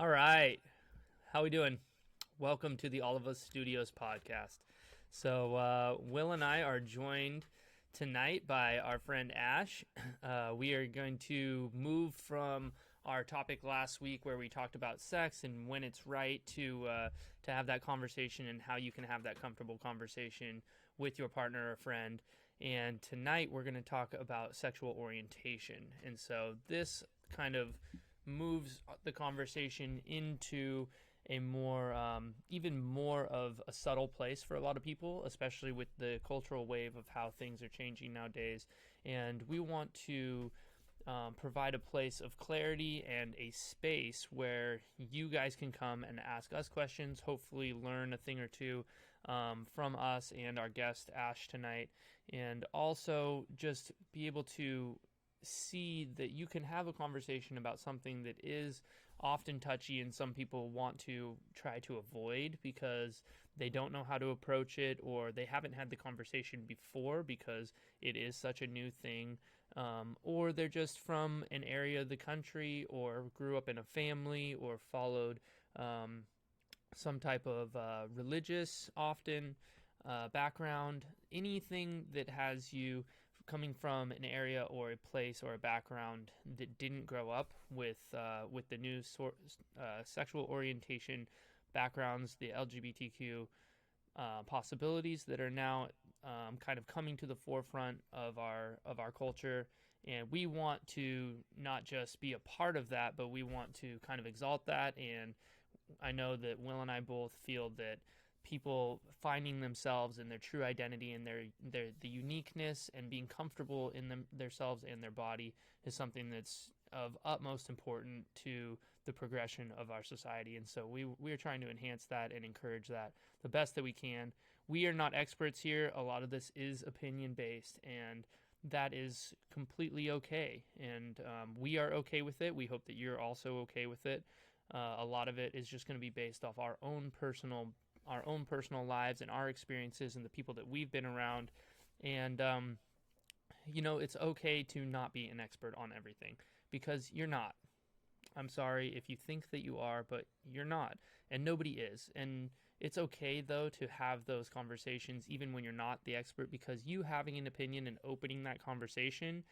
All right. How we doing? Welcome to the All of Us Studios podcast. So Will and I are joined tonight by our friend Ash. We are going to move from our topic last week where we talked about sex and when it's right to have that conversation and how you can have that comfortable conversation with your partner or friend. And tonight we're going to talk about sexual orientation. And so this kind of moves the conversation into a more even more of a subtle place for a lot of people, especially with the cultural wave of how things are changing nowadays. And we want to provide a place of clarity and a space where you guys can come and ask us questions, hopefully learn a thing or two from us and our guest Ash tonight, and also just be able to see that you can have a conversation about something that is often touchy and some people want to try to avoid because they don't know how to approach it, or they haven't had the conversation before because it is such a new thing, or they're just from an area of the country or grew up in a family or followed some type of religious often background, anything that has you coming from an area or a place or a background that didn't grow up with the new sexual orientation backgrounds, the LGBTQ possibilities that are now kind of coming to the forefront of our culture. And we want to not just be a part of that, but we want to kind of exalt that. And I know that Will and I both feel that people finding themselves and their true identity and their the uniqueness and being comfortable in themselves and their body is something that's of utmost importance to the progression of our society. And so we are trying to enhance that and encourage that the best that we can. We are not experts here. A lot of this is opinion based, and that is completely okay. And we are okay with it. We hope that you're also okay with it. A lot of it is just going to be based off our own personal lives and our experiences and the people that we've been around. And it's okay to not be an expert on everything, because you're not. I'm sorry if you think that you are, but you're not, and nobody is. And it's okay though to have those conversations even when you're not the expert, because you having an opinion and opening that conversation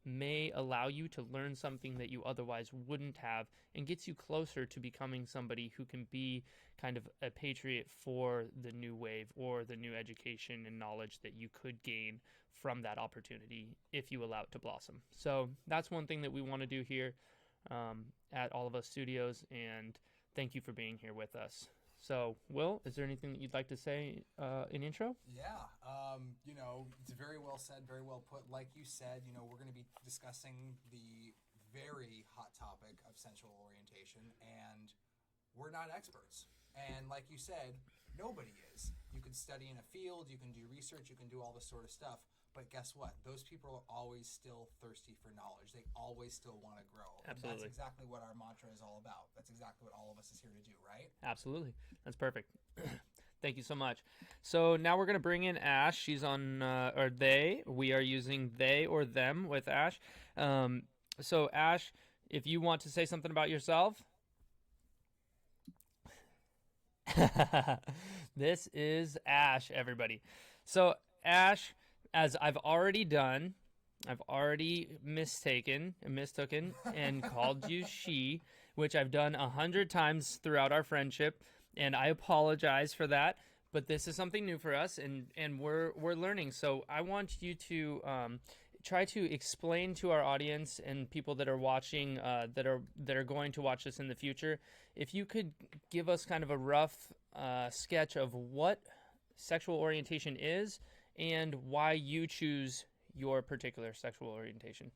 may allow you to learn something that you otherwise wouldn't have, and gets you closer to becoming somebody who can be kind of a patriot for the new wave or the new education and knowledge that you could gain from that opportunity if you allow it to blossom. So that's one thing that we want to do here at All of Us Studios, and thank you for being here with us. So, Will, is there anything that you'd like to say in intro? Yeah, it's very well said, very well put. Like you said, we're going to be discussing the very hot topic of sensual orientation, and we're not experts. And like you said, nobody is. You can study in a field, you can do research, you can do all this sort of stuff. But guess what? Those people are always still thirsty for knowledge. They always still want to grow. And that's Absolutely. exactly what our mantra is all about. That's exactly what all of us is here to do, right? Absolutely. That's perfect. Thank you so much. So now we're going to bring in Ash. She's on, or they. We are using they or them with Ash. So, Ash, if you want to say something about yourself, this is Ash, everybody. So, Ash, as I've already mistooken, and called you she, which I've done 100 times throughout our friendship, and I apologize for that. But this is something new for us, and we're learning. So I want you to try to explain to our audience and people that are watching, that are going to watch this in the future, if you could give us kind of a rough sketch of what sexual orientation is and why you choose your particular sexual orientation.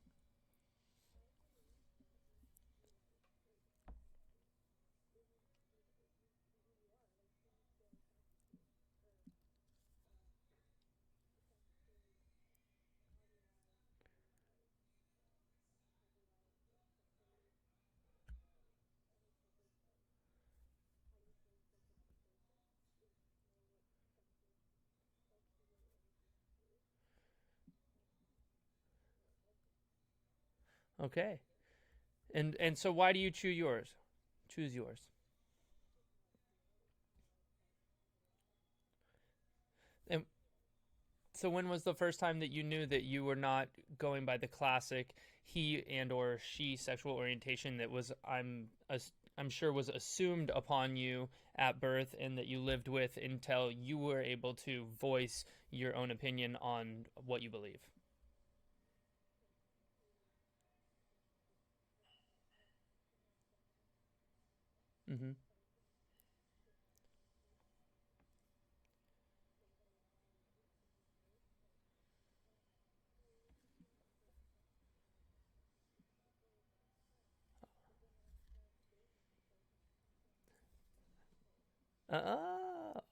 Okay. And so why do you choose yours? Choose yours. And so when was the first time that you knew that you were not going by the classic he and or she sexual orientation that was I'm sure was assumed upon you at birth and that you lived with until you were able to voice your own opinion on what you believe? Mm-hmm. Oh.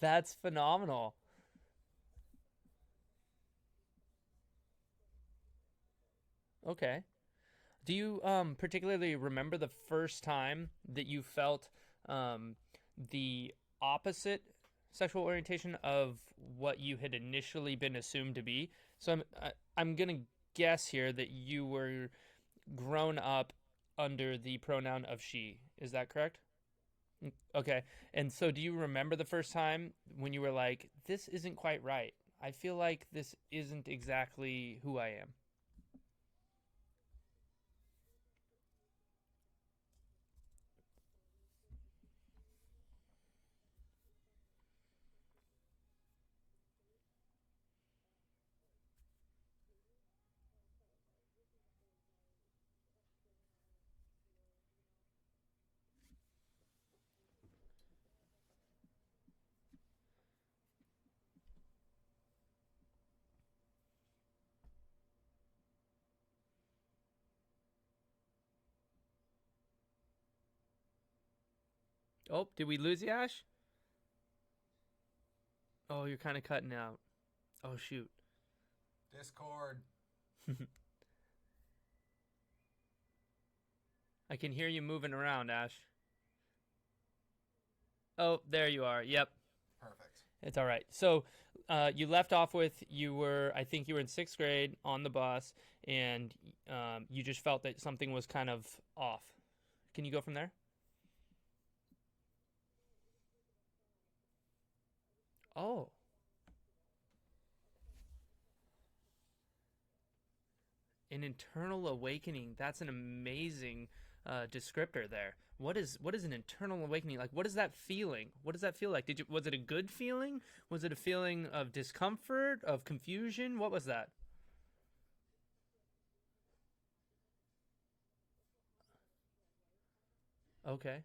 That's phenomenal. Okay. Do you particularly remember the first time that you felt um, the opposite sexual orientation of what you had initially been assumed to be? So I'm gonna guess here that you were grown up under the pronoun of she. Is that correct? Okay. And so do you remember the first time when you were like, this isn't quite right? I feel like this isn't exactly who I am. Oh, did we lose you, Ash? Oh, you're kind of cutting out. Oh, shoot. Discord. I can hear you moving around, Ash. Oh, there you are. Yep, Perfect. it's all right. So, you left off with you were, I think you were in sixth grade on the bus, and you just felt that something was kind of off. Can you go from there? Oh, an internal awakening. That's an amazing descriptor there. What is an internal awakening like? What is that feeling? What does that feel like? Did you Was it a good feeling? Was it a feeling of discomfort, of confusion? What was that? Okay,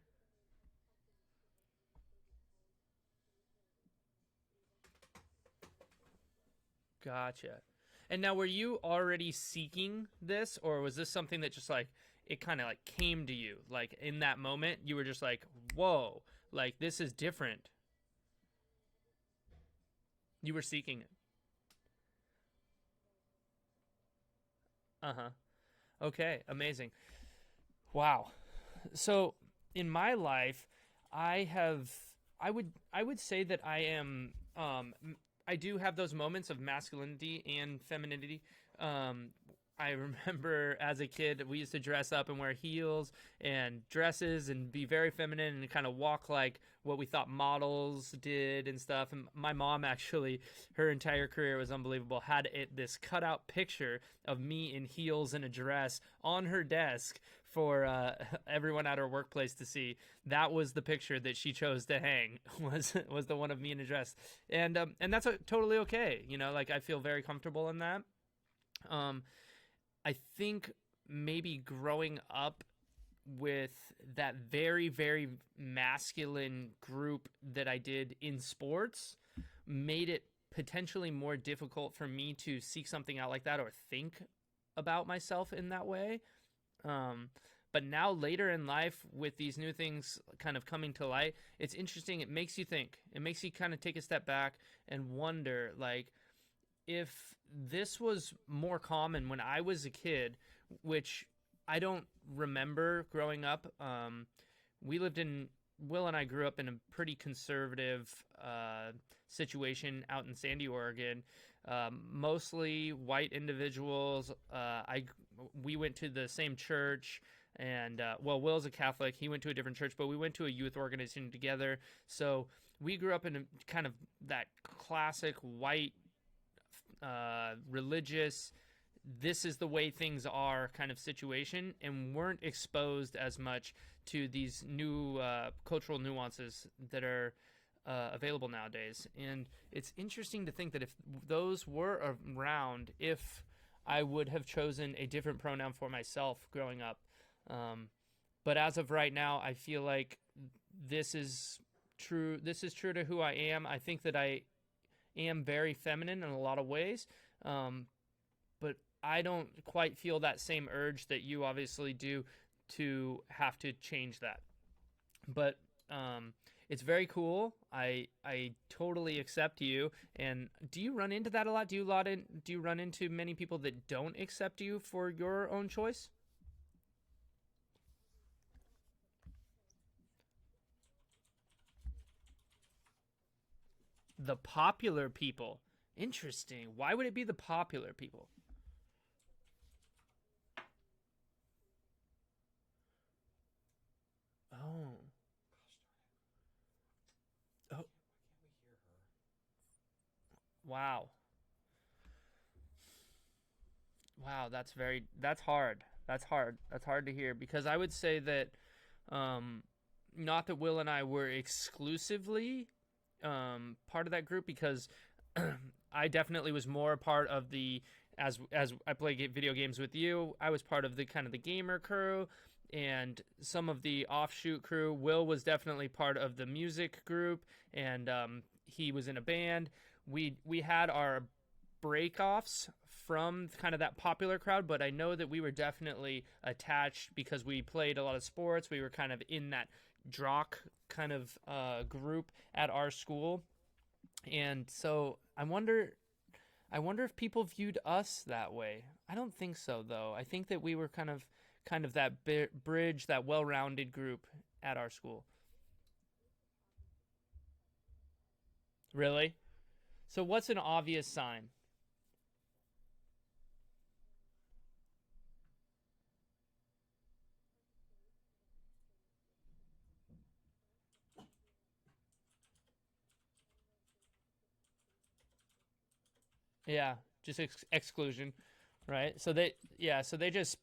gotcha. And now, were you already seeking this, or was this something that just like it kind of like came to you, like in that moment, you were just like, "Whoa, like this is different." You were seeking it. Uh huh. Okay, amazing. Wow. So in my life, I have I would say that I am I do have those moments of masculinity and femininity. Um, I remember as a kid we used to dress up and wear heels and dresses and be very feminine and kind of walk like what we thought models did and stuff. And my mom actually, her entire career was unbelievable. Had this cutout picture of me in heels and a dress on her desk for everyone at her workplace to see. That was the picture that she chose to hang was the one of me in a dress, and that's totally okay. Like I feel very comfortable in that. Um, I think maybe growing up with that very, very masculine group that I did in sports made it potentially more difficult for me to seek something out like that or think about myself in that way. Um, but now later in life, with these new things kind of coming to light, it's interesting. It makes you think. It makes you kind of take a step back and wonder, like, if this was more common when I was a kid, which I don't remember growing up. We lived in Will and I grew up in a pretty conservative situation out in Sandy, Oregon. Mostly white individuals. We went to the same church, And well, Will's a Catholic. He went to a different church, but we went to a youth organization together. So we grew up in a, kind of that classic white religious, this is the way things are kind of situation, and weren't exposed as much to these new cultural nuances that are available nowadays. And it's interesting to think that if those were around, if I would have chosen a different pronoun for myself growing up. But as of right now, I feel like this is true. This is true to who I am. I think that I am very feminine in a lot of ways. But I don't quite feel that same urge that you obviously do to have to change that. But it's very cool. I totally accept you. And do you run into that a lot? Do you run into many people that don't accept you for your own choice? The popular people. Interesting. Why would it be the popular people? Oh. Oh, wow. Wow, that's hard. That's hard. That's hard to hear because I would say that um not that Will and I were exclusively part of that group because I definitely was more a part of the as I play video games with you. I was part of the kind of the gamer crew and some of the offshoot crew. Will was definitely part of the music group, and he was in a band. We had our breakoffs from kind of that popular crowd, but I know that we were definitely attached because we played a lot of sports. We were kind of in that jock kind of group at our school, and so I wonder if people viewed us that way. I don't think so, though. I think that we were kind of that bridge, that well-rounded group at our school. Really? So what's an obvious sign? Yeah, just exclusion, right? So they just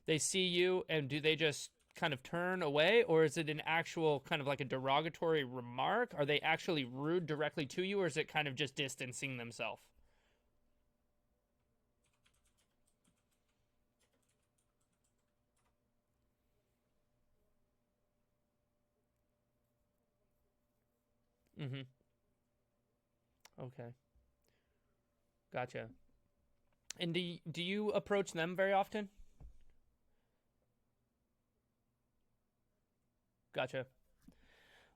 they see you, and do they just kind of turn away, or is it an actual kind of like a derogatory remark? Are they actually rude directly to you, or is it kind of just distancing themselves? Mm-hmm. Okay, gotcha. And do you approach them very often? Gotcha.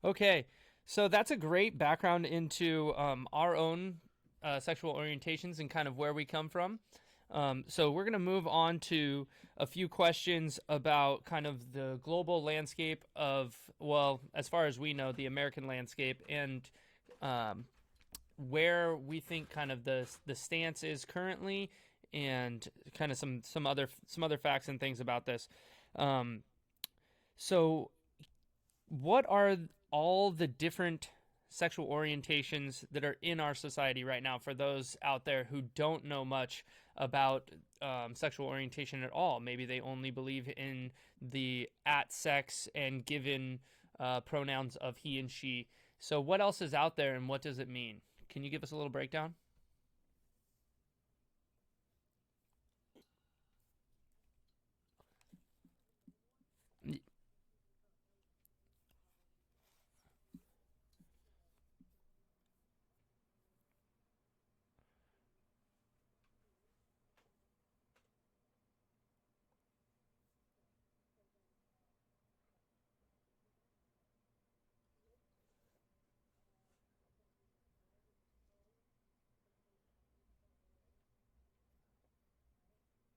Okay, so that's a great background into our own sexual orientations and kind of where we come from. So we're going to move on to a few questions about kind of the global landscape of, well, as far as we know, the American landscape and um, where we think kind of the stance is currently, and kind of some other facts and things about this. Um, so what are all the different sexual orientations that are in our society right now for those out there who don't know much about sexual orientation at all? Maybe they only believe in the at sex and given pronouns of he and she. So, what else is out there and what does it mean? Can you give us a little breakdown?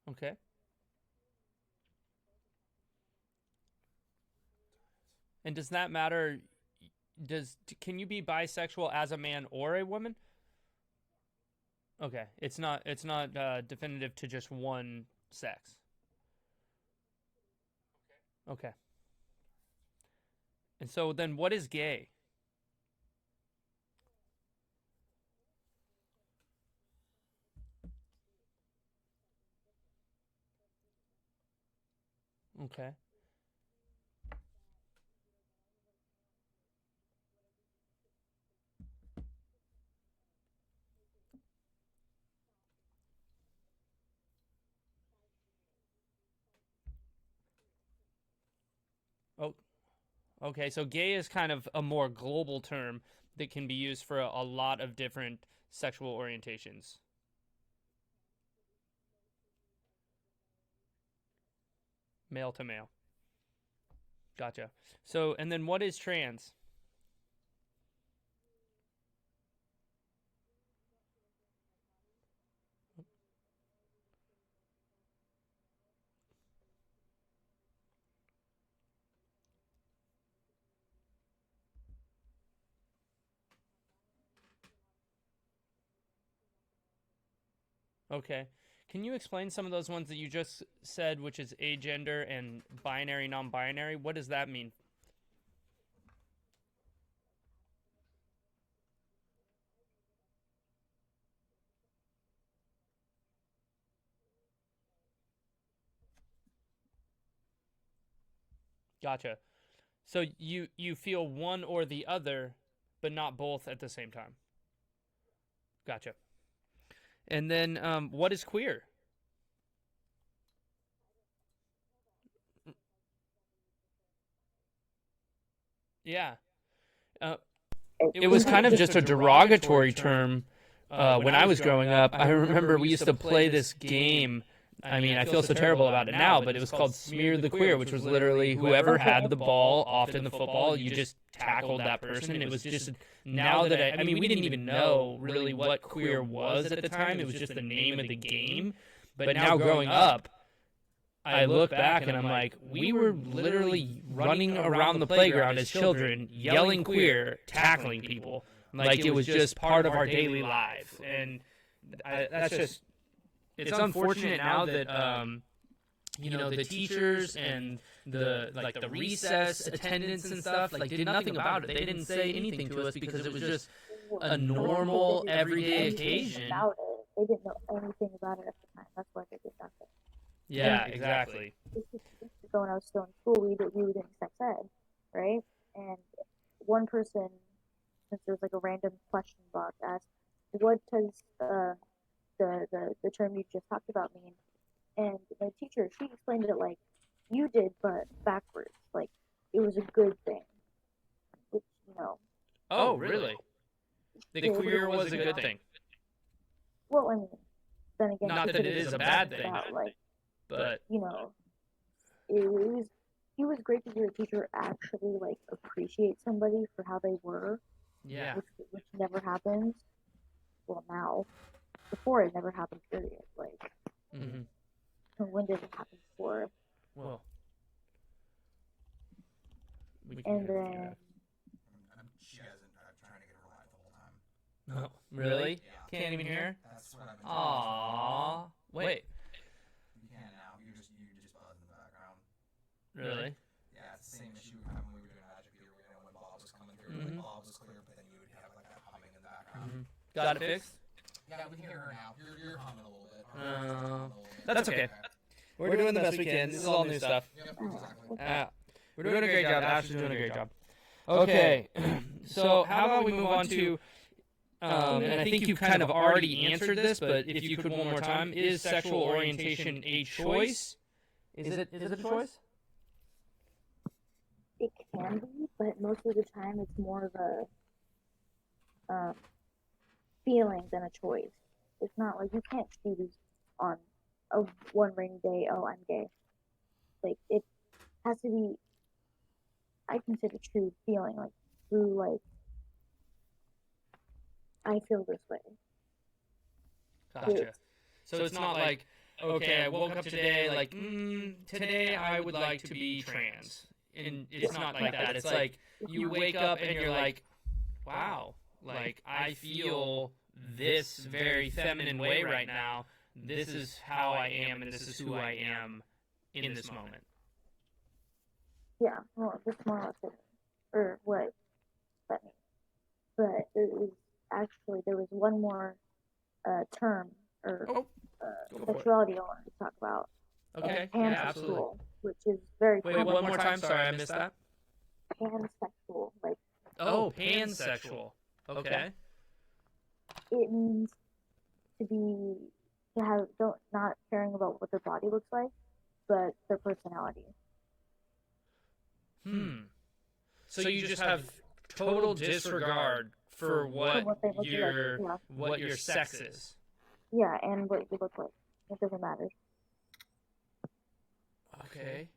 Okay. And does that matter? Does Can you be bisexual as a man or a woman? Okay, it's not definitive to just one sex. Okay. And so then what is gay? Okay. Oh, okay. So gay is kind of a more global term that can be used for a lot of different sexual orientations. Male to male. Gotcha. So, and then what is trans? Okay. Can you explain some of those ones that you just said, which is agender and binary, non binary? What does that mean? Gotcha. So you feel one or the other, but not both at the same time. Gotcha. And then what is queer? Yeah. Uh, it was kind of just a derogatory term when I was growing up. I remember we used to play this game. I mean, I feel so terrible about it now, but it was called Smear the Queer, which was literally whoever had the ball, often the football, you just tackled that person. It was just, now that I mean, we didn't even know really what queer was at the time. It was just the name of the game. But now growing up, I look back and I'm like, we were literally running around the playground as children, yelling queer, tackling people. Like it was just part of our daily life. And that's just, it's unfortunate now that, the teachers and the recess attendants and stuff, like, did nothing about it. They didn't say anything to us because it was just a normal, everyday occasion. They didn't know anything about it at the time. That's why they did nothing. Yeah, exactly. This is when I was still in school, we were doing sex ed, right? And one person, since there was like a random question box, asked, "What does the term you just talked about mean?" And the teacher, she explained it like you did, but backwards. Like it was a good thing, which Oh, really? The queer was a good thing. Well, I mean, then again, not that it is a bad thing, about, like, but it was great to hear a teacher actually like appreciate somebody for how they were. Yeah. Which never happens. Well, now, before it never happened. Period. Like, when did it happen before? Well, and then. She hasn't. I'm trying to get her live the whole time. Oh, really? Yeah. Can't even hear? That's what I've been. Aww. Wait. You can now. You just buzz in the background. Really? Yeah, it's the same issue we had when we were doing Magic Beer. When Bob was coming through, like, Bob was clear, but then you would have like that humming in the background. Got it fixed? Yeah, we can hear her now. You're humming a little bit. That's okay. We're doing the best we can. This is all new stuff. Yep, exactly. We're doing a great job. Ash is doing a great job. Okay. So how about we move on to, and I think you've kind of already answered this, but if you could one more time, is sexual orientation a choice? Is it a choice? It can be, but most of the time it's more of a feeling than a choice. It's not like you can't choose on a one rainy day, oh, I'm gay. Like, it has to be, I consider true feeling, like, through, like, I feel this way. Gotcha. So it's not like, okay, I woke up today, like, today I would like to be trans. And it's not like that. It's like, you wake up and you're like, wow, like, I feel this very feminine way right now. This is how I am, and this is who I am in this moment. Yeah, well, just more or less it, or what that means. But there was one more term or Oh, uh, go for it. sexuality I wanted to talk about. Okay. And Yeah, absolutely. pansexual, which is very Wait, common. one more time. Sorry, I missed that. Pansexual, like Oh, pansexual. Okay. it means to have don't not caring about what their body looks like, but their personality. So you just have total disregard for what what they look your like. what your sex is. Yeah, and what you look like. It doesn't matter. Okay.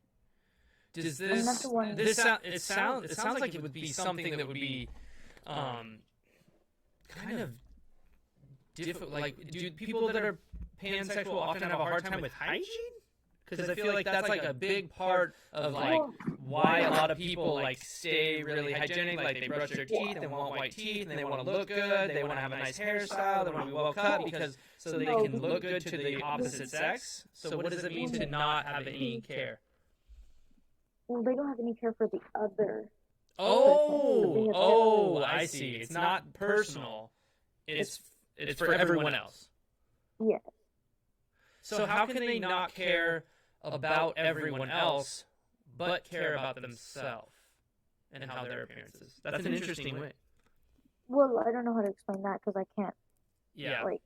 Does And that's the one. it sounds like it would be something that would be kind of difficult. Like, do people that are pansexual often have a hard time with hygiene? Because I feel like that's like a big part of like why a lot of people like stay really hygienic. Like they brush their teeth, they want white teeth, and they want to look good. They want to have a nice hairstyle. They want to be well cut because so they can look good to the opposite sex. So what does it mean to not have any care? Well, they don't have any care for the other. Oh, I see. It's not personal. It's for everyone else. Yes. So how can they not care about everyone else, but care about themselves and how their appearance is? That's an interesting way. Well, I don't know how to explain that because I can't. Yeah. Like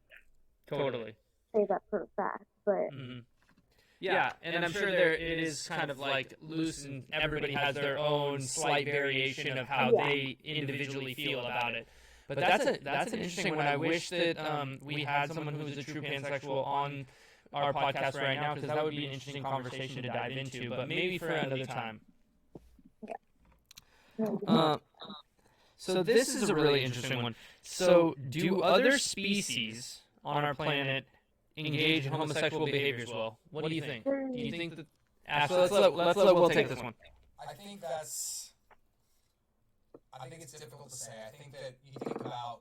Totally. say that for a fact, but. Mm-hmm. Yeah, and I'm sure it is kind of like loose, and everybody has their own slight variation of how they individually feel about it. But that's an interesting one. I wish that we had someone who's a true pansexual on our podcast right now, because that would be an interesting conversation to dive into. But maybe for another time. So this is a really interesting one. So do other species on our planet engage in homosexual behavior as well? What do you think? Do you think that? Ash, let's let Will take this one. I think it's difficult to say. I think that you think about,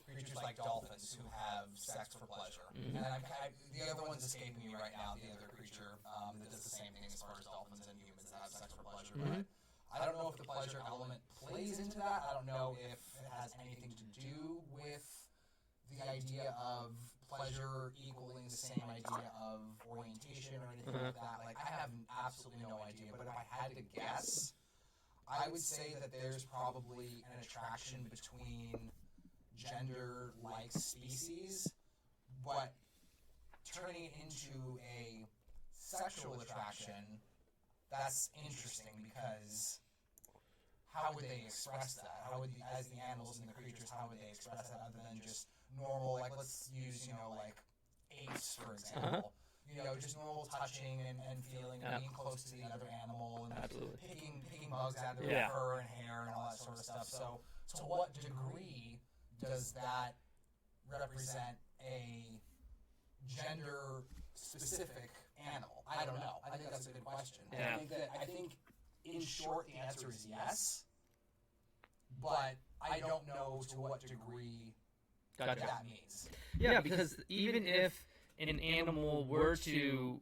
creatures like dolphins who have sex for pleasure. Mm-hmm. And the other one's escaping me right now, the other creature that does the same thing as far as dolphins and humans that have sex for pleasure. Mm-hmm. But I don't know if the pleasure element plays into that. I don't know if it has anything to do with the idea of pleasure equaling the same idea of orientation or anything like that. Like, I have absolutely no idea. But if I had to guess, I would say that there's probably an attraction between gender-like species, but turning it into a sexual attraction, that's interesting because how would they express that? As the animals and the creatures, how would they express that other than just normal, like let's use, like apes, for example. Just normal touching and feeling and being close to the other animal and picking bugs out of their fur and hair and all that sort of stuff. So to what degree does that represent a gender-specific animal? I don't know. I think that's a good question. Yeah. I think in short, the answer is yes, but I don't know to what degree that means. Yeah, because even if an animal were to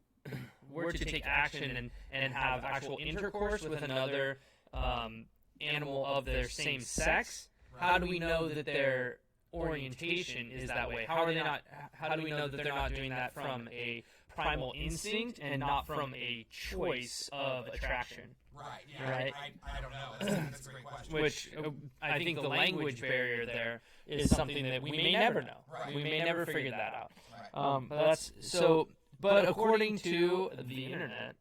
take action and have actual intercourse with another animal of their same sex, how do we know that their orientation is that way? How do we know that they're not doing that from a primal instinct and not from a choice of attraction? Right. Yeah. Right? I don't know. That's a great question. Which I think the language barrier there is something that we may never know. Right. We may never figure that out. Right. But that's so. But according to the internet,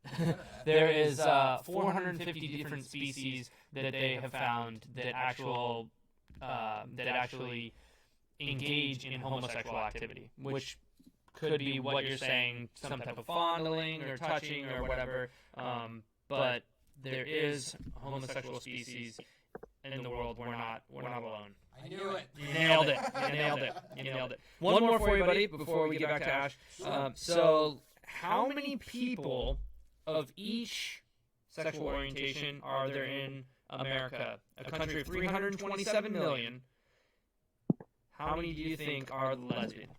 there is 450 different species that they have found that actually engage in homosexual activity, which could be what you're saying, some type of fondling or touching or whatever. But there is homosexual species in the world. We're not alone. I knew it. You nailed it. You nailed it. One more for you, buddy, before we get back to Ash. So, how many people of each sexual orientation are there in America? A country of 327 million. How many do you think are lesbian?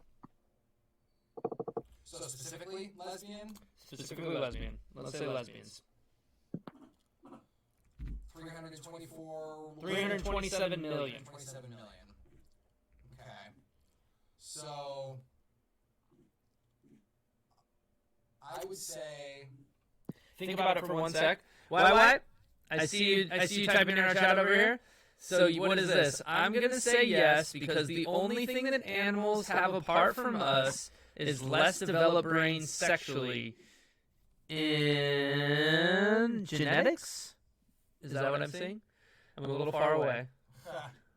So specifically lesbian? Specifically lesbian. Let's say lesbians. 324. 327 million. 27 million. Okay. So I would say. Think about it for one sec. Why? I see you typing in our chat over here. So what is this? I'm going to say yes because the only thing that animals have apart from us is less developed brains sexually in genetics? Is that what I'm saying? I'm a little far away.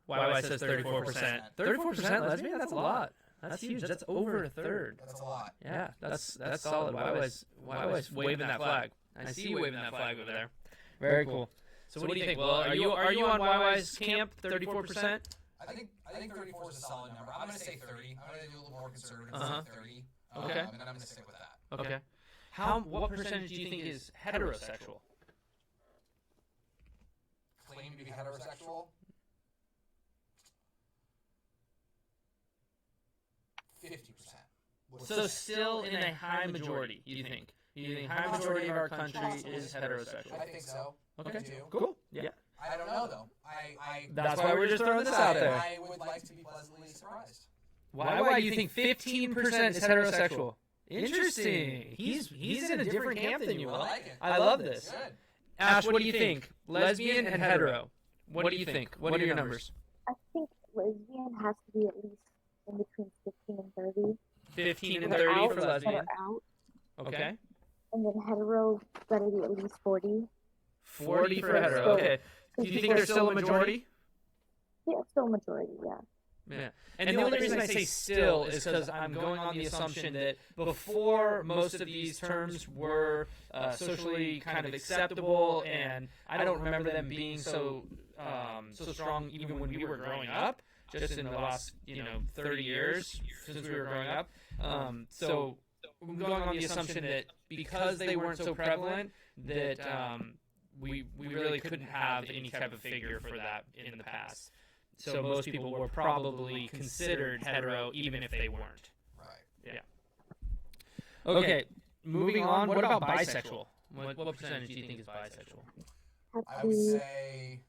YY says 34%. 34% lesbian? That's a lot. That's huge. That's over a third. That's a lot. Yeah, that's solid. YY's waving that flag. I see you waving that flag over there. Very cool. So what do you think? Well, are you on YY's camp? 34%? I think 34 is a solid number. I'm going to say 30. I'm going to do a little more conservative. Uh-huh. Say 30. Okay. And I'm going to stick with that. Okay. What percentage do you think is heterosexual? Claim to be heterosexual. 50%. So still in a high majority, you think? You think high majority of our country is heterosexual? I think so. Okay. I do. Cool. Yeah. I don't know though. I That's why we're just throwing this out there. I would like to be pleasantly surprised. Why do you think 15% is heterosexual? Interesting. He's in a different camp than you I are. like it. I love this. Good. Ash, what do you think? Lesbian and hetero. What do you think? What are your numbers? I think lesbian has to be at least in between 15 and 30. 15 and That 30 are for out, that lesbian. are out. Okay. And then hetero gotta be at least 40. 40 for hetero. Okay. Do you think there's still a majority? Yeah, still majority, yeah. Yeah. And the only reason I say still is because I'm going on the assumption that before most of these terms were socially kind of acceptable, and I don't remember them being so strong even when we were growing up, just in the last 30 years since we were growing up. So I'm going on the assumption that because they weren't so prevalent, that we really couldn't have any type of figure for that in the past. So most people were probably considered hetero even if they weren't. Right. Yeah. Okay, moving on. What about bisexual? What percentage do you think is bisexual? I would say.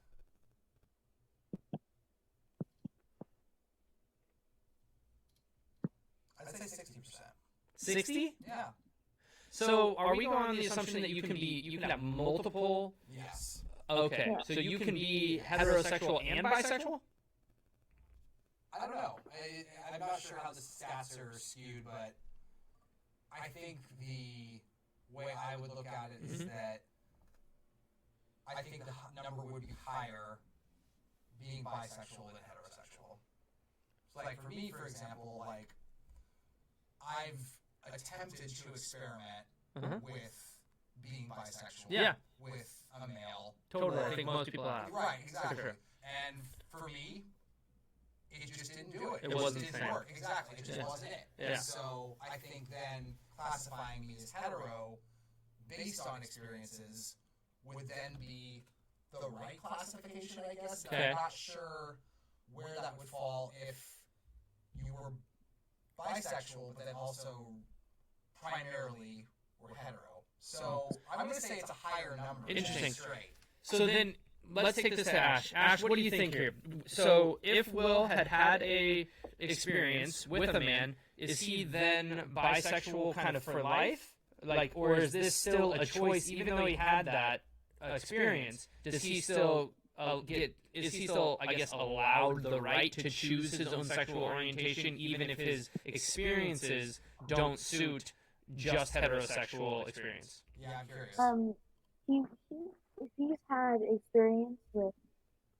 I'd say 60%. 60? Yeah. So are we going on the assumption that you can have multiple? Yes. Okay, so you can be heterosexual and bisexual? I don't know. I'm not sure how the stats are skewed, but I think the way I would look at it is that I think the number would be higher being bisexual than heterosexual. So like for me, for example, like I've attempted to experiment with being bisexual with a male. Totally. I think most people have. Right, exactly. For sure. And for me, it just didn't do it. It just wasn't didn't fair. work. Exactly. It just wasn't it. Yeah. And so I think then classifying me as hetero based on experiences would then be the right classification, I guess. But Okay. I'm not sure where that would fall if you were bisexual, but then also primarily were hetero. So I'm going to say it's a higher number. Interesting. Straight. So then let's take this to Ash. Ash, what do you think here? So if Will had a experience with a man, is he then bisexual kind of for life? Like, or is this still a choice even though he had that experience? Does he still is he still, I guess, allowed the right to choose his own sexual orientation even if his experiences don't suit just heterosexual experience? Yeah, I'm curious. If he's had experience with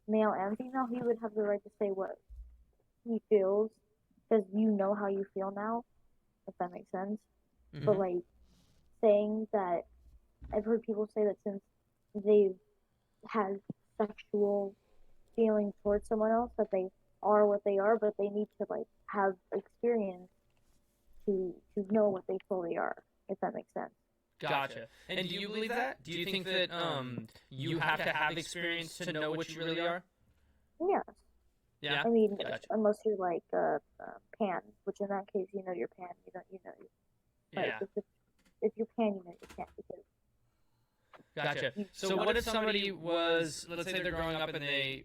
male and female, he would have the right to say what he feels, because you know how you feel now, if that makes sense. Mm-hmm. But like saying that, I've heard people say that since they've had sexual feelings towards someone else, that they are what they are, but they need to like have experience to know what they fully are, if that makes sense. Gotcha. And do you believe that? Do you think that you have to have experience to know what you really are? Yes. Yeah. I mean, Gotcha. unless you're like pan, which in that case, you know you're pan. But Yeah. if you're pan, you know you can't, because Gotcha. So what if somebody was, let's say they're growing up and they,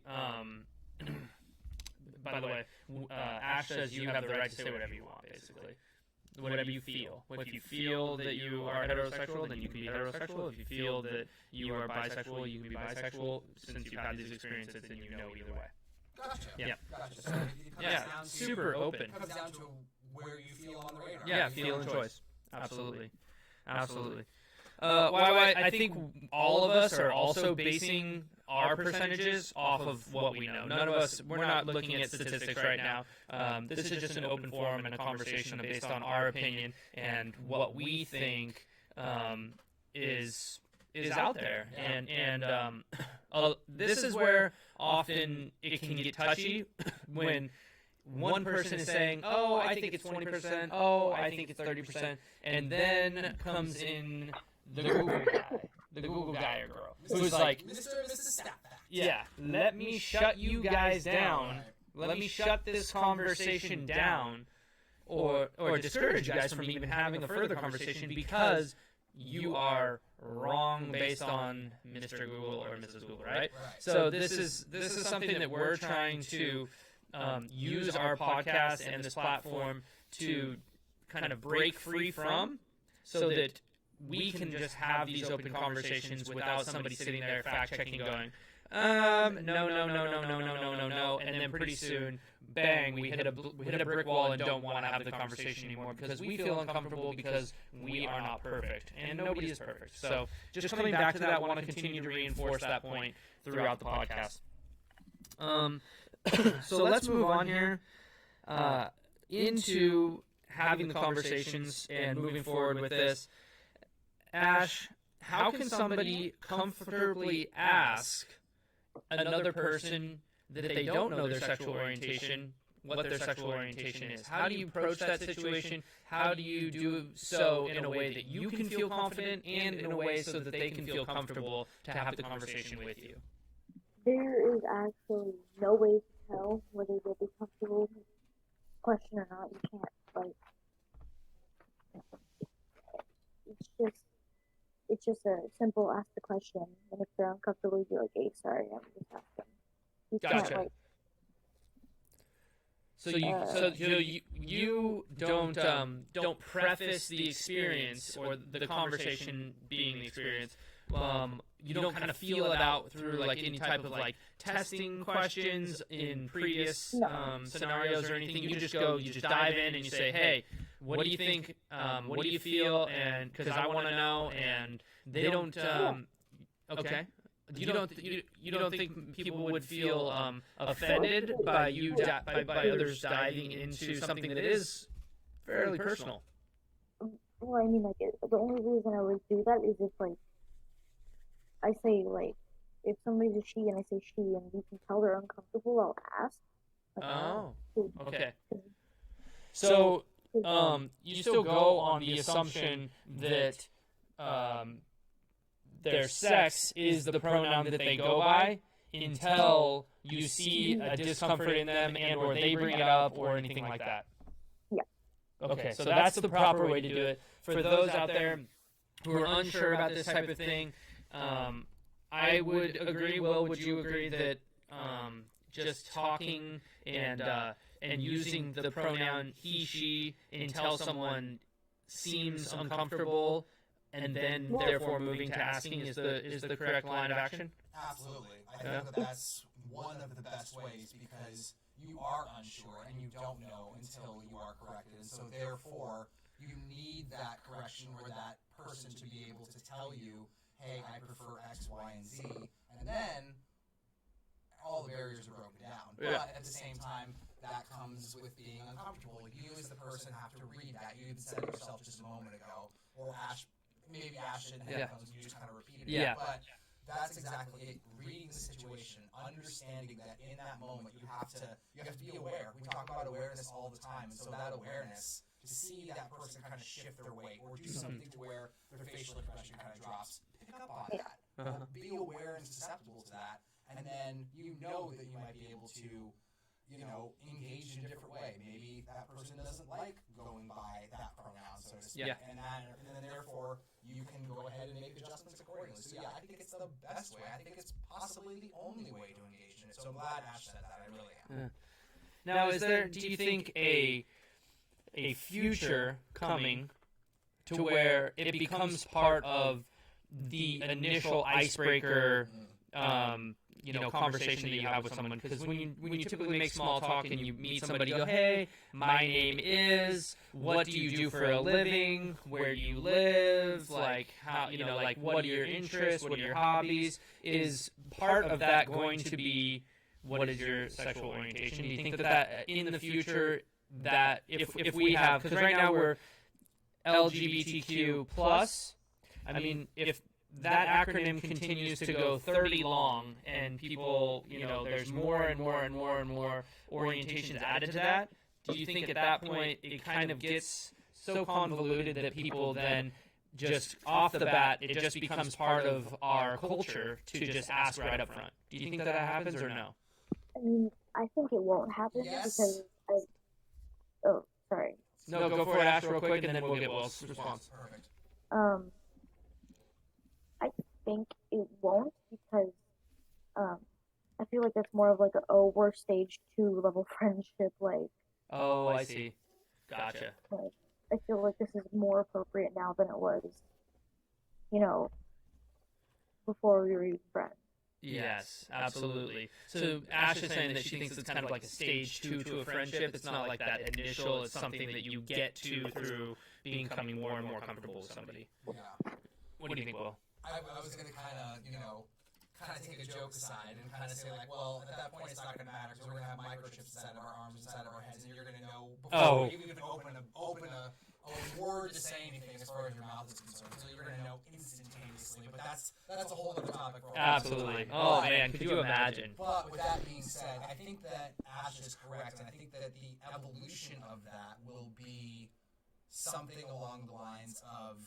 by the way, Ash says you have the right to say whatever you want, basically. Whatever you feel. If you feel that you are heterosexual, then you can be heterosexual. If you feel that you are bisexual, you can be bisexual. Since you've had these experiences, then you know either way. Gotcha. Yeah. Gotcha. So it comes down to, super open. It comes down to where you feel on the radar. Yeah, feel and choice. Absolutely. I think all of us are also basing our percentages off of what we know. None of us, we're not looking at statistics right now. This is just an open forum and a conversation based on our opinion and what we think is out there. And this is where often it can get touchy when one person is saying, "Oh, I think it's 20%. Oh, I think it's 30%," and then comes in the Google guy or girl, who's like, Mr. Stat Fact. "Yeah, let me shut you guys down. Let me shut this conversation down, or discourage you guys from even having a further conversation because you are wrong based on Mr. Google or Mrs. Google, right?" So this is something that we're trying to use our podcast and this platform to kind of break free from, so that we can just have these open conversations without somebody sitting there fact checking, going, no, and then pretty soon, bang, we hit a brick wall and don't want to have the conversation anymore because we feel uncomfortable because we are not perfect and nobody is perfect. So just coming back to that, I want to continue to reinforce that point throughout the podcast. So let's move on here into having the conversations and moving forward with this. Ash, how can somebody comfortably ask another person that they don't know their sexual orientation what their sexual orientation is? How do you approach that situation? How do you do so in a way that you can feel confident and in a way so that they can feel comfortable to have the conversation with you? There is actually no way to tell whether they'll be comfortable with the question or not. You can't, it's just a simple ask the question, and if they're uncomfortable, you'd be like, "Hey, sorry, I'm just asking." You Gotcha. can't, So you don't preface the experience or the conversation being the experience. You don't kind of feel it out through like any type of like testing questions in previous scenarios or anything. You just dive in and you say, "Hey, what do you think? What do you feel?" And because I want to know, and they don't. Okay. You don't think people would feel offended by you by others diving into something that is fairly personal? Well, I mean, the only reason I would do that is if, I say, if somebody's a she and I say she and you can tell they're uncomfortable, I'll ask. Okay. So, you still go on the assumption that their sex is the pronoun that they go by until you see a discomfort in them and or they bring it up or anything like that. Yeah. Okay, so that's the proper way to do it. For those out there who are unsure about this type of thing, I would agree. Will, would you agree that just talking and using the pronoun he, she until someone seems uncomfortable and then therefore moving to asking is the correct line of action? Absolutely. I think that's one of the best ways because you are unsure and you don't know until you are corrected. And so therefore, you need that correction or that person to be able to tell you, "Hey, I prefer X, Y, and Z." And then all the barriers are broken down. Yeah. But at the same time, that comes with being uncomfortable. You as the person have to read that. You even said it yourself just a moment ago. Or maybe Ash didn't have headphones and you just kind of repeated it. Yeah. But that's exactly it. Reading the situation, understanding that in that moment you have to be aware. We talk about awareness all the time, and so that awareness to see that person kind of shift their weight or do something to where their facial expression kind of drops, pick up on that. Or be aware and susceptible to that, and then you know that you might be able to, engage in a different way. Maybe that person doesn't like going by that pronoun, so to speak, and then therefore you can go ahead and make adjustments adjustments accordingly. So yeah, I think it's the best way. I think it's possibly the only way to engage in it. So I'm glad Ash said that. I really am. Now, do you think a future coming to where it becomes part of the initial icebreaker, conversation that you have with someone? Because when you typically make small talk and you meet somebody, you go, "Hey, my name is. What do you do for a living? Where do you live? Like how like what are your interests? What are your hobbies?" Is part of that going to be what is your sexual orientation? Do you think that in the future that if we have, because right now we're LGBTQ plus, I mean, if that acronym continues to go 30 long and people, there's more and more and more and more orientations added to that, do you think at that point it kind of gets so convoluted that people then just off the bat, it just becomes part of our culture to just ask right up front? Do you think that happens or no? I mean, I think it won't happen because oh, sorry. No, go for it, Ash, real quick, and then we'll get Will's response. Perfect. I think it won't because I feel like that's more of like we're stage 2 level friendship. Like, oh, I see. Gotcha. Like, I feel like this is more appropriate now than it was, before we were even friends. Yes, absolutely. So Ash is saying that she thinks it's kind of like a stage 2 to a friendship. It's not like that initial. It's something that you get to through becoming more and more comfortable with somebody. Yeah. What do you think, Will? I was going to kind of take a joke aside and kind of say, like, well, at that point it's not going to matter because we're going to have microchips inside of our arms, inside of our heads, and you're going to know before you even open a word to say anything as far as your mouth is concerned. So you're going to know instantaneously. But that's a whole other topic. Absolutely. Oh, man, could you imagine? But with that being said, I think that Ash is correct, and I think that the evolution of that will be something along the lines of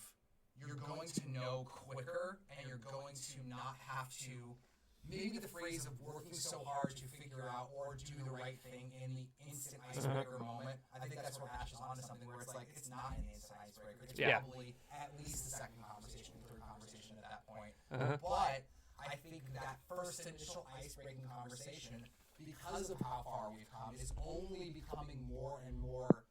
you're going to know quicker, and you're going to not have to, maybe the phrase of working so hard to figure out or do the right thing in the instant icebreaker moment. I think that's where Ash is onto something where it's like, it's not an instant icebreaker. It's probably at least the second conversation, the third conversation at that point. But I think that first initial icebreaking conversation, because of how far we've come, is only becoming more and more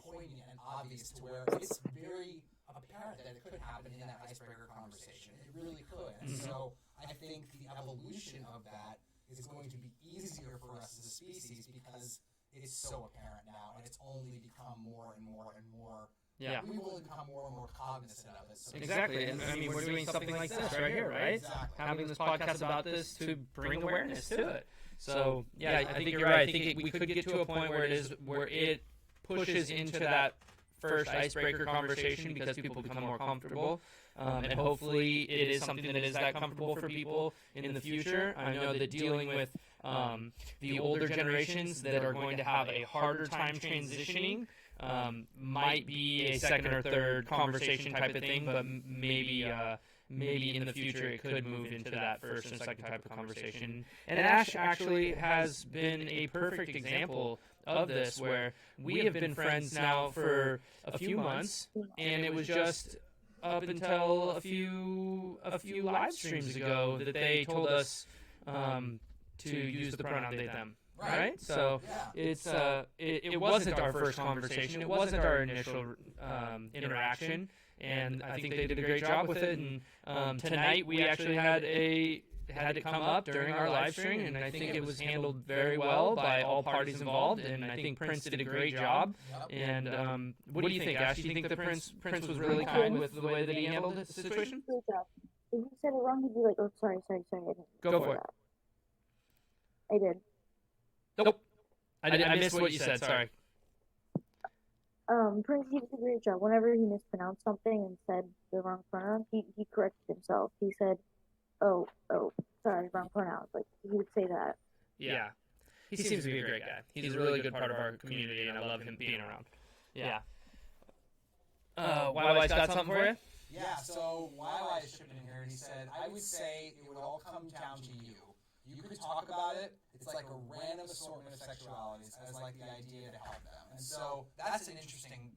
poignant and obvious to where it's very apparent that it could happen in that icebreaker conversation. It really could. And so I think the evolution of that is going to be easier for us as a species because it's so apparent now, and it's only become more and more and more. Yeah. We've only become more and more cognizant of it. So Exactly. And I mean, we're doing something like this right here, right? Exactly. Having this podcast about this to bring awareness to it. So, yeah, I think you're right. I think we could get to a point where it pushes into that first icebreaker conversation because people become more comfortable. And hopefully it is something that is that comfortable for people in the future. I know that dealing with the older generations that are going to have a harder time transitioning might be a second or third conversation type of thing, but maybe in the future it could move into that first and second type of conversation. And Ash actually has been a perfect example of this, where we have been friends now for a few months, and it was just up until a few live streams ago that they told us to use the pronoun they them. Right? So it's it wasn't our first conversation. It wasn't our initial interaction, and I think they did a great job with it. And tonight we actually had it come up during our live stream, and I think it was handled very well by all parties involved. And I think Prince did a great job. And what do you think, Ash? Do you think the Prince was really kind with the way that he handled the situation? Good job. If you said it wrong, he'd be like, "Oh, sorry, I didn't." Go for it. I did. Nope. I missed what you said. Sorry. Prince, he did a great job. Whenever he mispronounced something and said the wrong pronoun, he corrected himself. He said, oh, sorry, wrong pronouns. Like, he would say that. Yeah. He seems to be a great guy. He's a really good part of our community, and I love him being around. Yeah. YY's got something for you? Yeah, so YY is shipping in here, and he said, I would say it would all come down to you. You could talk about it. It's like a random assortment of sexualities as like the idea to help them. And so that's an interesting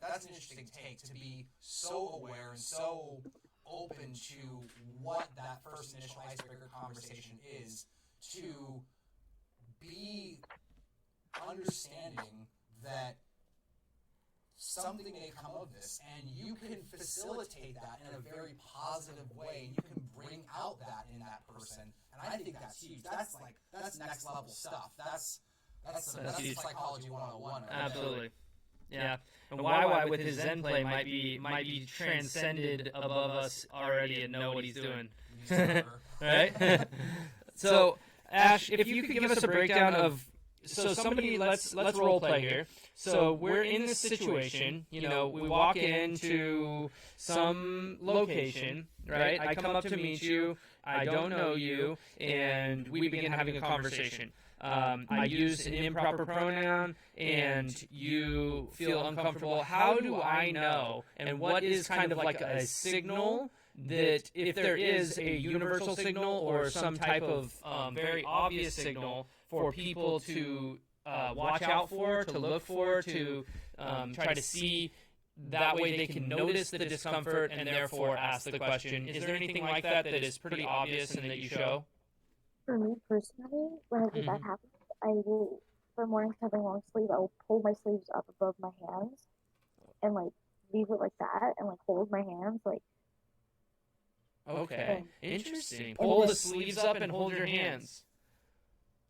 take, to be so aware and so open to what that first initial icebreaker conversation is, to be understanding that something may come of this, and you can facilitate that in a very positive way, and you can bring out that in that person, and I think that's huge. That's next level stuff. That's huge. psychology 101. Right Absolutely. Yeah. And YY with his Zen play might be transcended above us already and know what he's doing. Right? So, Ash, if you could give us a breakdown of, so somebody, let's role play here. So we're in this situation, we walk into some location, right? I come up to meet you, I don't know you, and we begin having a conversation. I use an improper pronoun, and you feel uncomfortable. How do I know, and what is kind of like a signal that, if there is a universal signal or some type of very obvious signal for people to watch out for, to look for, to try to see, that way they can notice the discomfort and therefore ask the question. Is there anything like that that is pretty obvious and that you show? For me personally, whenever that happens, I will, for mornings having long sleeve, I will pull my sleeves up above my hands and like leave it like that and like hold my hands like. Okay, interesting. Pull the sleeves up and hold your hands.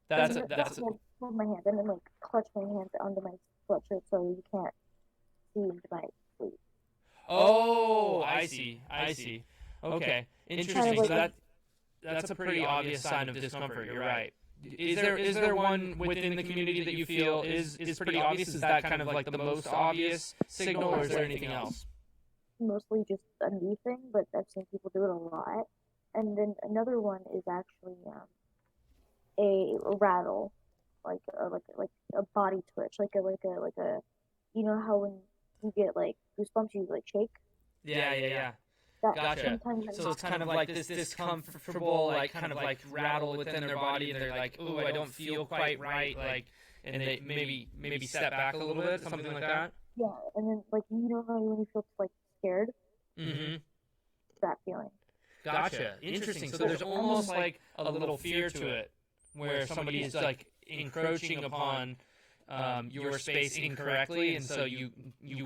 That's hold my hands and then like clutch my hands under my sweatshirt so you can't see into my sleeve. Oh, I see. Okay, interesting. Kind of So that's a pretty obvious sign of discomfort. You're right. Is there one within the community that you feel is pretty obvious? Is that kind of like the most obvious signal, or is there anything else? Mostly just a me thing, but I've seen people do it a lot. And then another one is actually a rattle, like a body twitch, like a you know how when you get like goosebumps you like shake. Yeah. Gotcha. So it's kind of like this discomfortable, like kind of like rattle within their body, and they're like, "Ooh, I don't feel quite right," like, and they maybe step back a little bit, something like that. Yeah, and then like you know how when you feel like scared. Mm-hmm. That feeling. Gotcha. Interesting. So there's almost like a little fear to it, where somebody is like encroaching upon your space incorrectly, and so you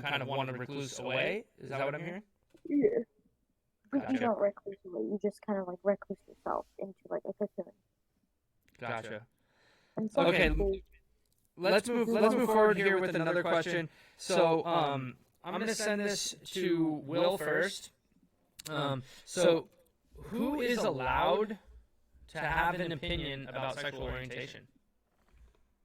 kind of want to recluse away. Is that what I'm hearing? Yeah. Gotcha. You don't recluse away. You just kind of like recluse yourself into like a cocoon. Gotcha. And Okay. Let's move forward here with another question. So I'm going to send this to Will first. So who is allowed to have an opinion about sexual orientation?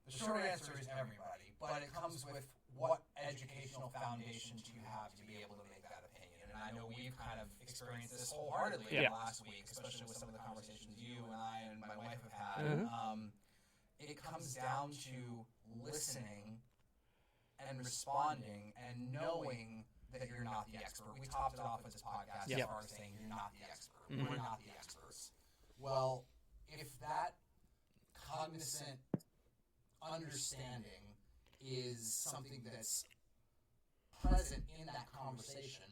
The short answer is everybody, but it comes with what educational foundation do you have to be able to make that opinion. And I know we've kind of experienced this wholeheartedly in the last week, especially with some of the conversations you and I and my wife have had. It comes down to listening and responding and knowing that you're not the expert. We topped it off with this podcast as far as saying you're not the expert. We're not the experts. Well, if that cognizant understanding is something that's present in that conversation,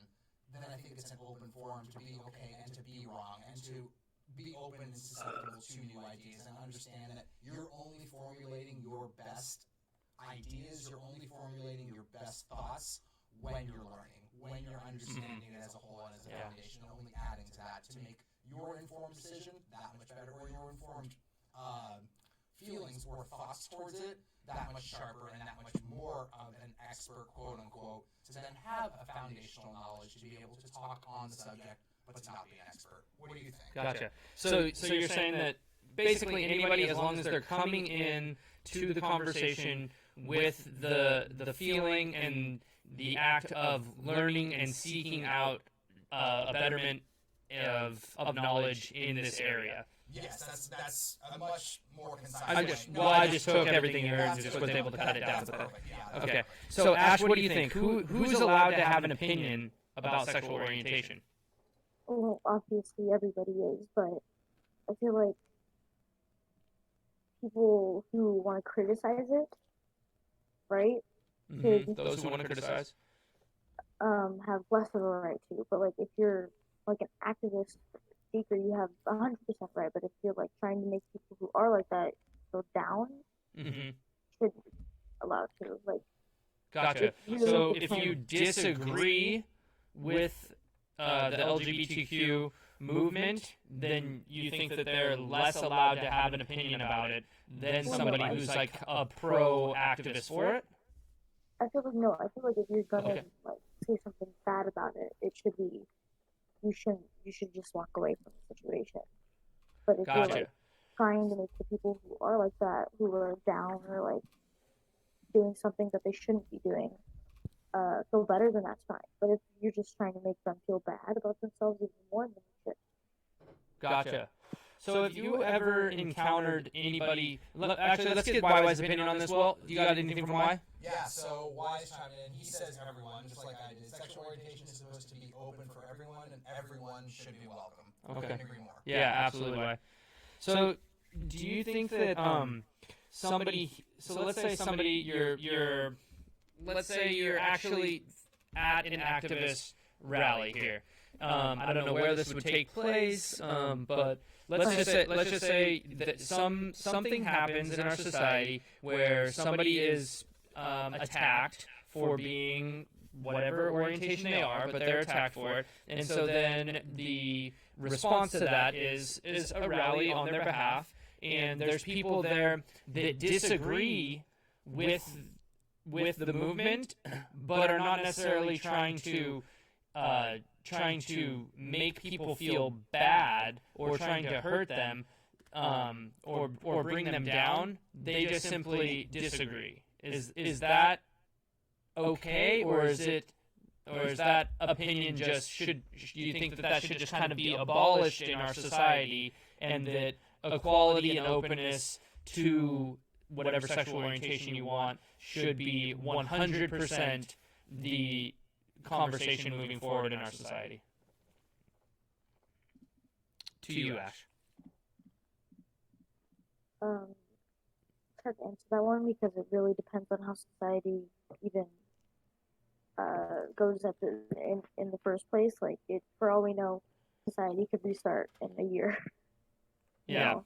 then I think it's an open forum to be okay and to be wrong and to be open and susceptible to new ideas and understand that you're only formulating your best ideas, you're only formulating your best thoughts when you're learning, when you're understanding it as a whole and as a foundation, and only adding to that to make your informed decision that much better, or your informed feelings or thoughts towards it that much sharper and that much more of an expert, quote unquote, to then have a foundational knowledge to be able to talk on the subject but to not be an expert. What do you think? Gotcha. So you're saying that basically anybody, as long as they're coming in to the conversation with the feeling and the act of learning and seeking out a betterment of knowledge in this area. Yes, that's a much more concise. I just took everything you heard and just was able to cut it down. Perfect. Yeah, Okay. So Ash, what do you think? Who's allowed to have an opinion about sexual orientation? Well, obviously everybody is, but I feel like people who want to criticize it, right? Those who want to criticize? Have less of a right to. But like if you're like an activist speaker, you have 100% right. But if you're like trying to make people who are like that go down, Mm-hmm. should be allowed to. Like, Gotcha. really So if depends. you disagree with the LGBTQ movement, then you think that they're less allowed to have an opinion about it than somebody who's like a pro-activist for it? I feel like no. I feel like if you're gonna Okay. like say something bad about it, it should be you shouldn't. You should just walk away from the situation. But if you're Gotcha. like trying to make the people who are like that, who are down or like doing something that they shouldn't be doing, feel better, then that's fine. But if you're just trying to make them feel bad about themselves even more, then you should. Gotcha. So have you ever encountered anybody? Actually, let's get YY's opinion on this. Well, you got anything from Y? Yeah, so Wise chimed in. He says everyone, just like I did. Sexual orientation is supposed to be open for everyone, and everyone should be welcome. Okay. Couldn't agree more. Yeah, absolutely. Y. So, do you think that somebody? So let's say somebody you're let's say you're actually at an activist rally here. I don't know where this would take place, but let's just say that something happens in our society where somebody is attacked for being whatever orientation they are, but they're attacked for it, and so then the response to that is a rally on their behalf, and there's people there that disagree with the movement, but are not necessarily trying to make people feel bad or trying to hurt them or bring them down. They just simply disagree. Is that okay, or is that opinion just do you think that should just kind of be abolished in our society, and that equality and openness to whatever sexual orientation you want should be 100% the conversation moving forward in our society? To you, Ash. It's hard to answer that one because it really depends on how society even goes at in the first place. Like, for all we know, society could restart in a year. you Yeah, know?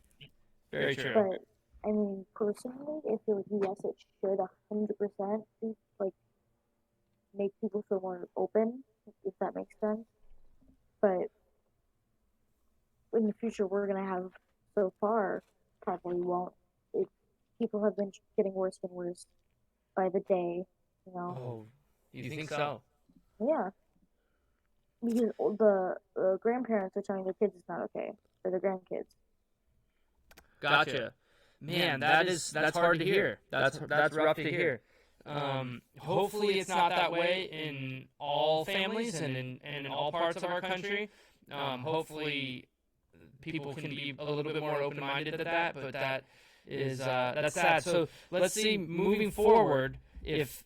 very true. But I mean, personally, I feel like yes, it should 100% be like make people feel more open, if that makes sense. But in the future, we're gonna have so far probably won't. People have been getting worse and worse by the day. You know. Oh, you think so? Yeah. Because the grandparents are telling their kids it's not okay, or their grandkids. Gotcha. Man, that's hard to hear. That's rough to hear. Hopefully, it's not that way in all families and in all parts of our country. Hopefully, people can be a little bit more open-minded to that. But that's sad. So let's see, moving forward, if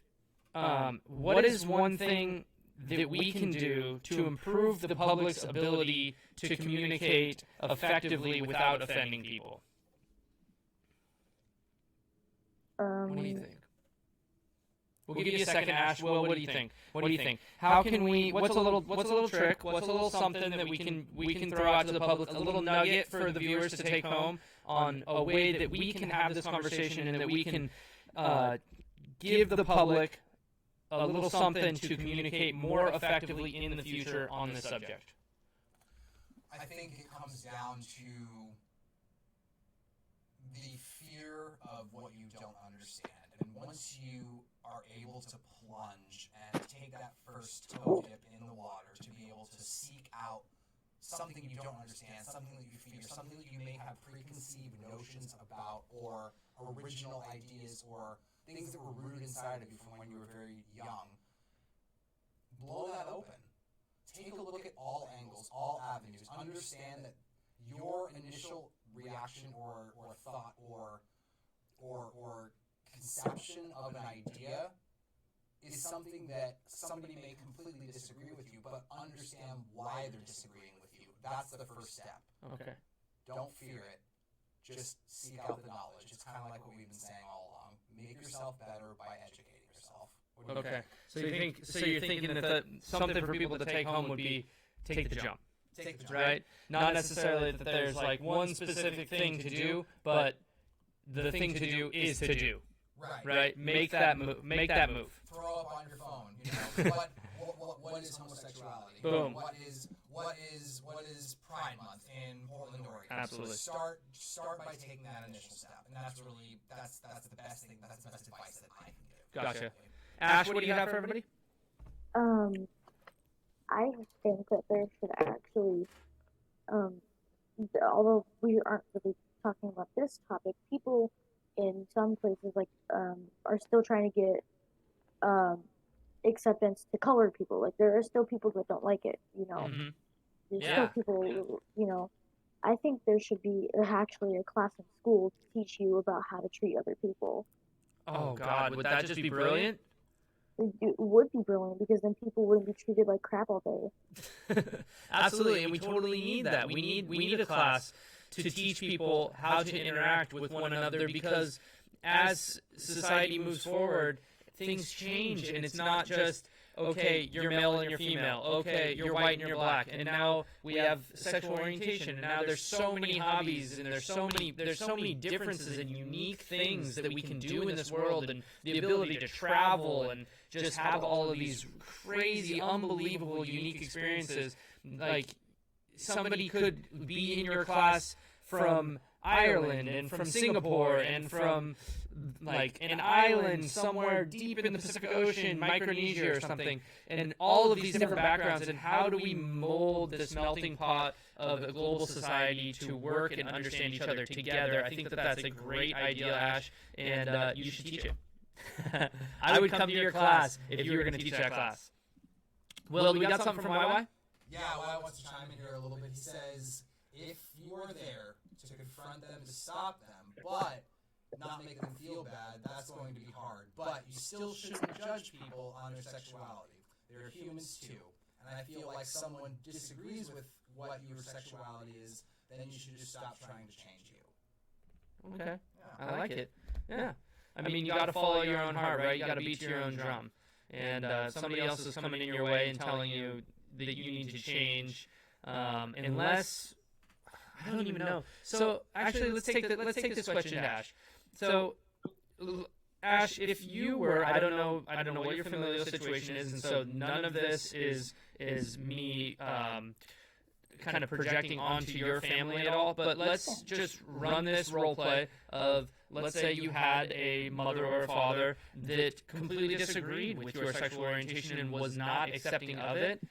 what is one thing that we can do to improve the public's ability to communicate effectively without offending people? What do you think? We'll give you a second, Ash. Will, what do you think? What do you think? How can we? What's a little trick? What's a little something that we can throw out to the public? A little nugget for the viewers to take home on a way that we can have this conversation and that we can give the public a little something to communicate more effectively in the future on this subject. I think it comes down to the fear of what you don't understand. And once you are able to plunge and take that first toe dip in the water to be able to seek out something you don't understand, something that you fear, something that you may have preconceived notions about, or original ideas, or things that were rooted inside of you from when you were very young, blow that open. Take a look at all angles, all avenues. Understand that your initial reaction or thought or conception of an idea is something that somebody may completely disagree with you, but understand why they're disagreeing with you. That's the first step. Okay. Don't fear it. Just seek out the knowledge. It's kind of like what we've been saying all along. Make yourself better by educating yourself. What do you Okay. think? So you're thinking that something for people to take home would be take the jump. take the jump. right? Not necessarily that there's like one specific thing to do, but the thing to do is to do, right? Make that move. Make that move. Throw up on your phone. You know, what is homosexuality? Boom. What is Pride Month in Portland, Oregon? Absolutely. Start by taking that initial step, and that's the best thing. That's the best advice that I can give. Gotcha. Ash, what do you have for everybody? I think that there should actually, although we aren't really talking about this topic, people in some places like are still trying to get acceptance to colored people. Like there are still people that don't like it. You know, Mhm. there's Yeah. still people. You know, I think there should be actually a class in school to teach you about how to treat other people. Oh God, would that just be brilliant? It would be brilliant because then people wouldn't be treated like crap all day. Absolutely, and we totally need that. We need a class to teach people how to interact with one another because as society moves forward, things change, and it's not just okay, you're male and you're female, okay, you're white and you're black, and now we have sexual orientation, and now there's so many hobbies, and there's so many differences and unique things that we can do in this world, and the ability to travel and just have all of these crazy, unbelievable, unique experiences. Like somebody could be in your class from Ireland and from Singapore and from like an island somewhere deep in the Pacific Ocean, Micronesia or something, and all of these different backgrounds, and how do we mold this melting pot of a global society to work and understand each other together? I think that that's a great idea, Ash, and you should teach it. I would come to your class if you were going to teach that class. Will, we got something from YY? Yeah, Wyatt wants to chime in here a little bit. He says, if you are there to confront them, to stop them, but not make them feel bad, that's going to be hard. But you still shouldn't judge people on their sexuality. They're humans too. And I feel like someone disagrees with what your sexuality is, then you should just stop trying to change you. Okay. Yeah. I like it. Yeah. I mean, you got to follow your own heart, right? You got to beat your own drum. And somebody else is coming in your way and telling you that you need to change, unless I don't even know. So actually, let's take this question to Ash. So, Ash, if you were, I don't know what your familial situation is, and so none of this is me kind of projecting onto your family at all. But let's just run this role play of, let's say you had a mother or a father that completely disagreed with your sexual orientation and was not accepting of it.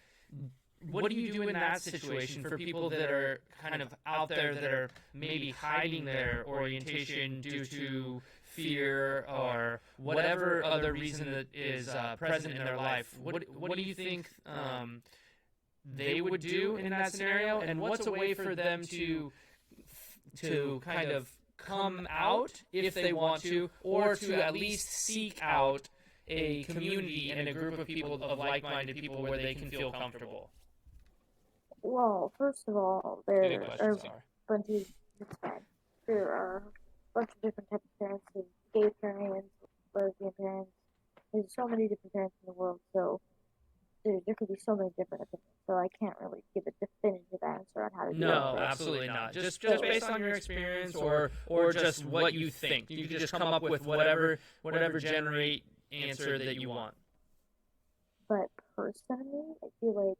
What do you do in that situation for people that are kind of out there that are maybe hiding their orientation due to fear or whatever other reason that is present in their life? What do you think they would do in that scenario, and what's a way for them to kind of come out if they want to, or to at least seek out a community and a group of people, of like-minded people, where they can feel comfortable? Well, first of all, Good there question, are sorry. a bunch of it's fine. There are a bunch of different types of parents. There's gay parents, lesbian parents. There's so many different parents in the world, so there could be so many different opinions. So I can't really give a definitive answer on how to do No, it. absolutely not. Just based on your experience, or just what you think. You can just come up with whatever generate answer that you want. But personally, I feel like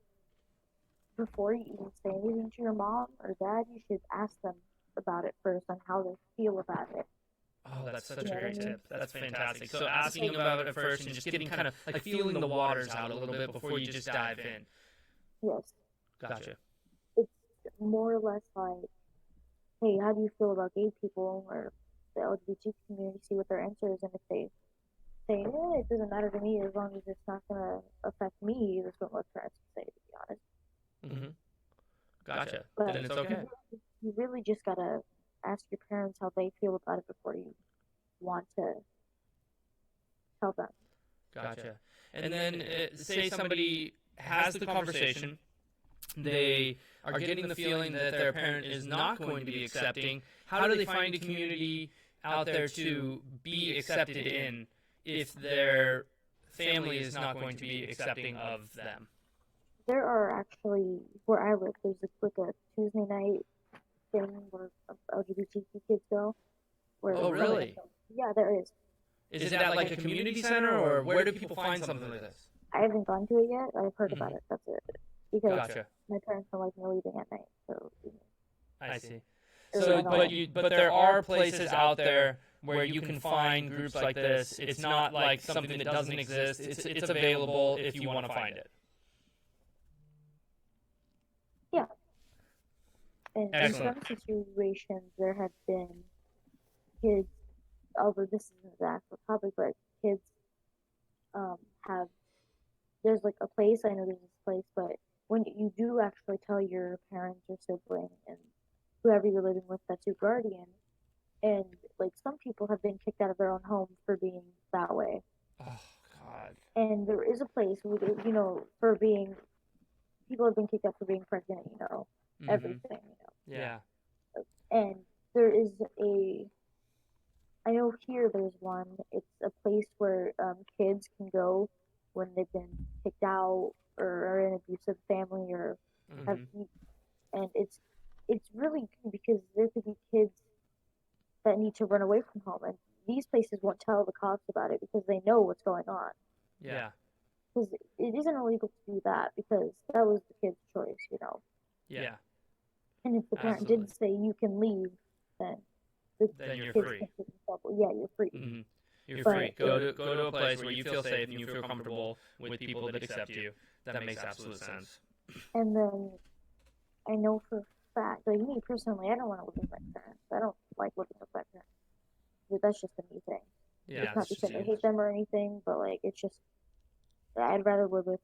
before you even say anything to your mom or dad, you should ask them about it first on how they feel about it. Oh, that's such a great tip. That's fantastic. So asking about it first and just getting kind of like feeling the waters out a little bit before you just dive in. Yes. Gotcha. It's more or less like, hey, how do you feel about gay people or the LGBT community? See what their answer is, and if they say, it doesn't matter to me as long as it's not going to affect me, that's what most parents say, to be honest. Mm-hmm. Gotcha. But Then it's okay. you really just got to ask your parents how they feel about it before you want to tell them. Gotcha. And then say somebody has the conversation, they are getting the feeling that their parent is not going to be accepting. How do they find a community out there to be accepted in if their family is not going to be accepting of them? there are actually where I live. There's like a Tuesday night thing where LGBTQ kids go. Where Oh, really? Yeah, there is. Is it at like a community center, or where do people find something like this? I haven't gone to it yet. I've heard about it. That's it. Because Gotcha. my parents don't like me leaving at night, so. I see. Or So, I don't- but there are places out there where you can find groups like this. It's not like something that doesn't exist. It's available if you want to find it. And Excellent. in some situations, there have been kids, although this isn't the actual topic, but kids have, there's like a place, I know there's this place, but when you do actually tell your parents or sibling and whoever you're living with that's your guardian, and like some people have been kicked out of their own home for being that way. Oh God. And there is a place where, for being, people have been kicked out for being pregnant, Mhm. everything, Yeah. And there is I know here there's one, it's a place where kids can go when they've been kicked out or are in an abusive family or have, Mhm. and it's really good because there could be kids that need to run away from home, and these places won't tell the cops about it because they know what's going on. Yeah. Because it isn't illegal to do that because that was the kid's choice. Yeah. And if the parent Absolutely. didn't say you can leave, then the Then you're kids free. can get in trouble. Yeah, you're free. Mhm. You're But- free. Go to a place where you feel safe and you feel comfortable with people that accept you. That makes absolute sense. And then I know for a fact, like me personally, I don't want to live with my parents. I don't like living with my parents. But that's just a me thing. Yeah. It's not It's just because I you. hate them or anything, but like it's just I'd rather live with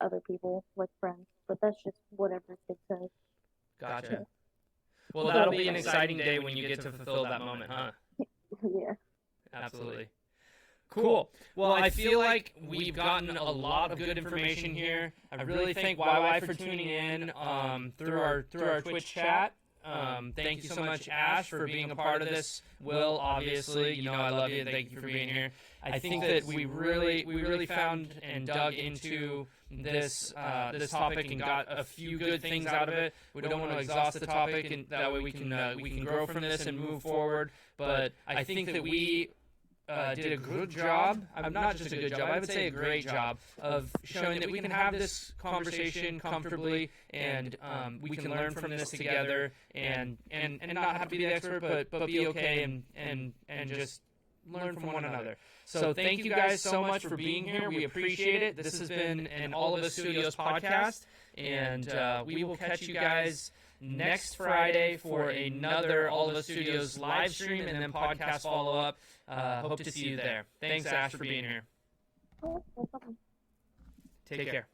other people, like friends. But that's just whatever kid says. Gotcha. Well, that'll be an exciting day when you get to fulfill that moment, huh? Yeah. Absolutely. Cool. Well, I feel like we've gotten a lot of good information here. I really thank YY for tuning in through our Twitch chat. Thank you so much, Ash, for being a part of this. Will, obviously, I love you. Thank you for being here. I think that we really found and dug into this topic and got a few good things out of it. We don't want to exhaust the topic, and that way we can grow from this and move forward. But I think that we did a good job. Not just a good job. I would say a great job of showing that we can have this conversation comfortably, and we can learn from this together, and not have to be the expert, but be okay and just learn from one another. So thank you guys so much for being here. We appreciate it. This has been an All of Us Studios podcast, and we will catch you guys next Friday for another All of Us Studios live stream and then podcast follow up. Hope to see you there. Thanks, Ash, for being here. Oh, no problem. Take care.